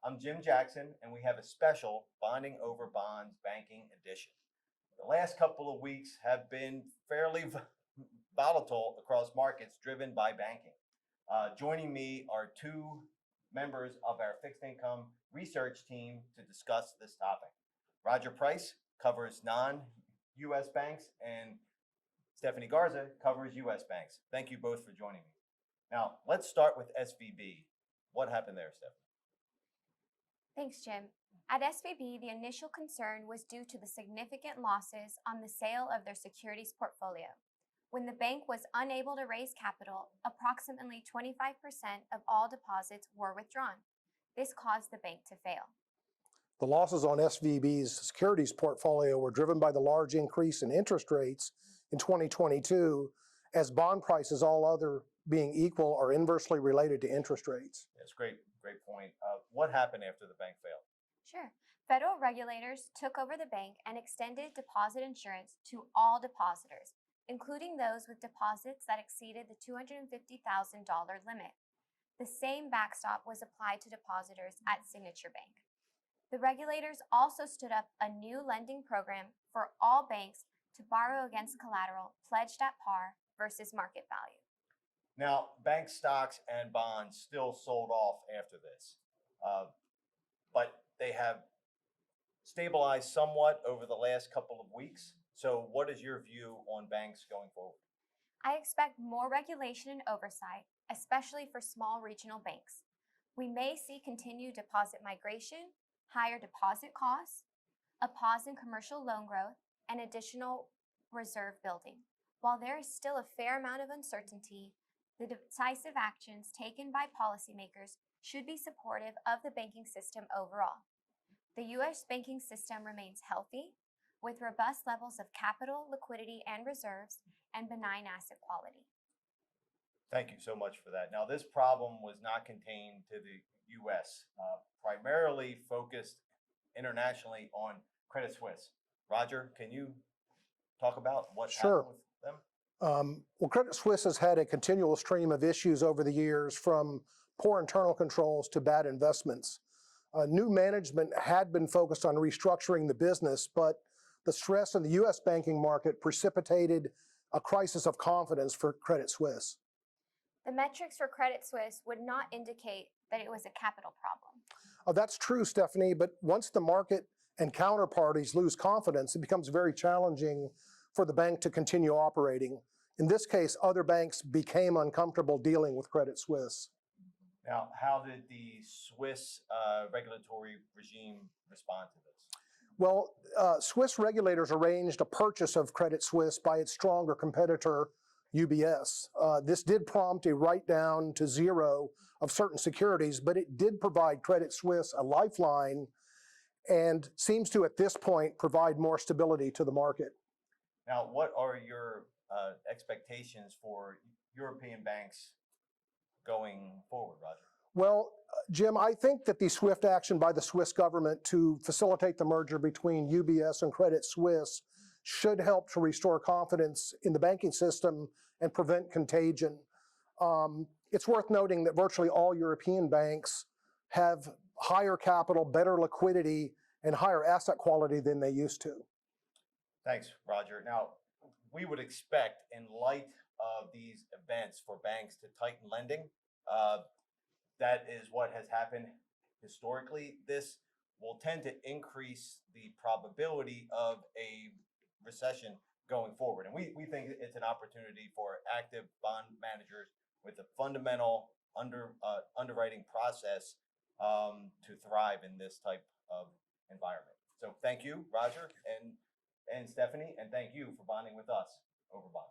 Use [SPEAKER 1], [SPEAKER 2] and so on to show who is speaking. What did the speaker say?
[SPEAKER 1] I'm Jim Jackson, and we have a special Bonding Over Bonds Banking Edition. The last couple of weeks have been fairly volatile across markets driven by banking. Joining me are two members of our fixed income research team to discuss this topic. Roger Price covers non-U.S. banks, and Stephanie Garza covers U.S. banks. Thank you both for joining me. Now, let's start with SVB. What happened there, Stephanie?
[SPEAKER 2] Thanks, Jim. At SVB, the initial concern was due to the significant losses on the sale of their securities portfolio. When the bank was unable to raise capital, approximately 25% of all deposits were withdrawn. This caused the bank to fail.
[SPEAKER 3] The losses on SVB's securities portfolio were driven by the large increase in interest rates in 2022, as bond prices, all other being equal, are inversely related to interest rates.
[SPEAKER 1] That's great point. What happened after the bank failed?
[SPEAKER 2] Sure. Federal regulators took over the bank and extended deposit insurance to all depositors, including those with deposits that exceeded the $250,000 limit. The same backstop was applied to depositors at Signature Bank. The regulators also stood up a new lending program for all banks to borrow against collateral pledged at par versus market value.
[SPEAKER 1] Now, bank stocks and bonds still sold off after this, but they have stabilized somewhat over the last couple of weeks. So what is your view on banks going forward?
[SPEAKER 2] I expect more regulation and oversight, especially for small regional banks. We may see continued deposit migration, higher deposit costs, a pause in commercial loan growth, and additional reserve building. While there is still a fair amount of uncertainty, the decisive actions taken by policymakers should be supportive of the banking system overall. The U.S. banking system remains healthy, with robust levels of capital, liquidity, and reserves, and benign asset quality.
[SPEAKER 1] Thank you so much for that. Now, this problem was not contained to the U.S., primarily focused internationally on Credit Suisse. Roger, can you talk about what happened with them?
[SPEAKER 3] Well, Credit Suisse has had a continual stream of issues over the years, from poor internal controls to bad investments. New management had been focused on restructuring the business, but the stress in the U.S. banking market precipitated a crisis of confidence for Credit Suisse.
[SPEAKER 2] The metrics for Credit Suisse would not indicate that it was a capital problem.
[SPEAKER 3] That's true, Stephanie, but once the market and counterparties lose confidence, it becomes very challenging for the bank to continue operating. In this case, other banks became uncomfortable dealing with Credit Suisse.
[SPEAKER 1] Now, how did the Swiss regulatory regime respond to this?
[SPEAKER 3] Well, Swiss regulators arranged a purchase of Credit Suisse by its stronger competitor, UBS. This did prompt a write-down to zero of certain securities, but it did provide Credit Suisse a lifeline and seems to, at this point, provide more stability to the market.
[SPEAKER 1] Now, what are your expectations for European banks going forward, Roger?
[SPEAKER 3] Well, Jim, I think that the swift action by the Swiss government to facilitate the merger between UBS and Credit Suisse should help to restore confidence in the banking system and prevent contagion. It's worth noting that virtually all European banks have higher capital, better liquidity, and higher asset quality than they used to.
[SPEAKER 1] Thanks, Roger. Now, we would expect, in light of these events, for banks to tighten lending. That is what has happened historically. This will tend to increase the probability of a recession going forward. And we think it's an opportunity for active bond managers with a fundamental underwriting process to thrive in this type of environment. So thank you, Roger and Stephanie, and thank you for bonding with us over bond.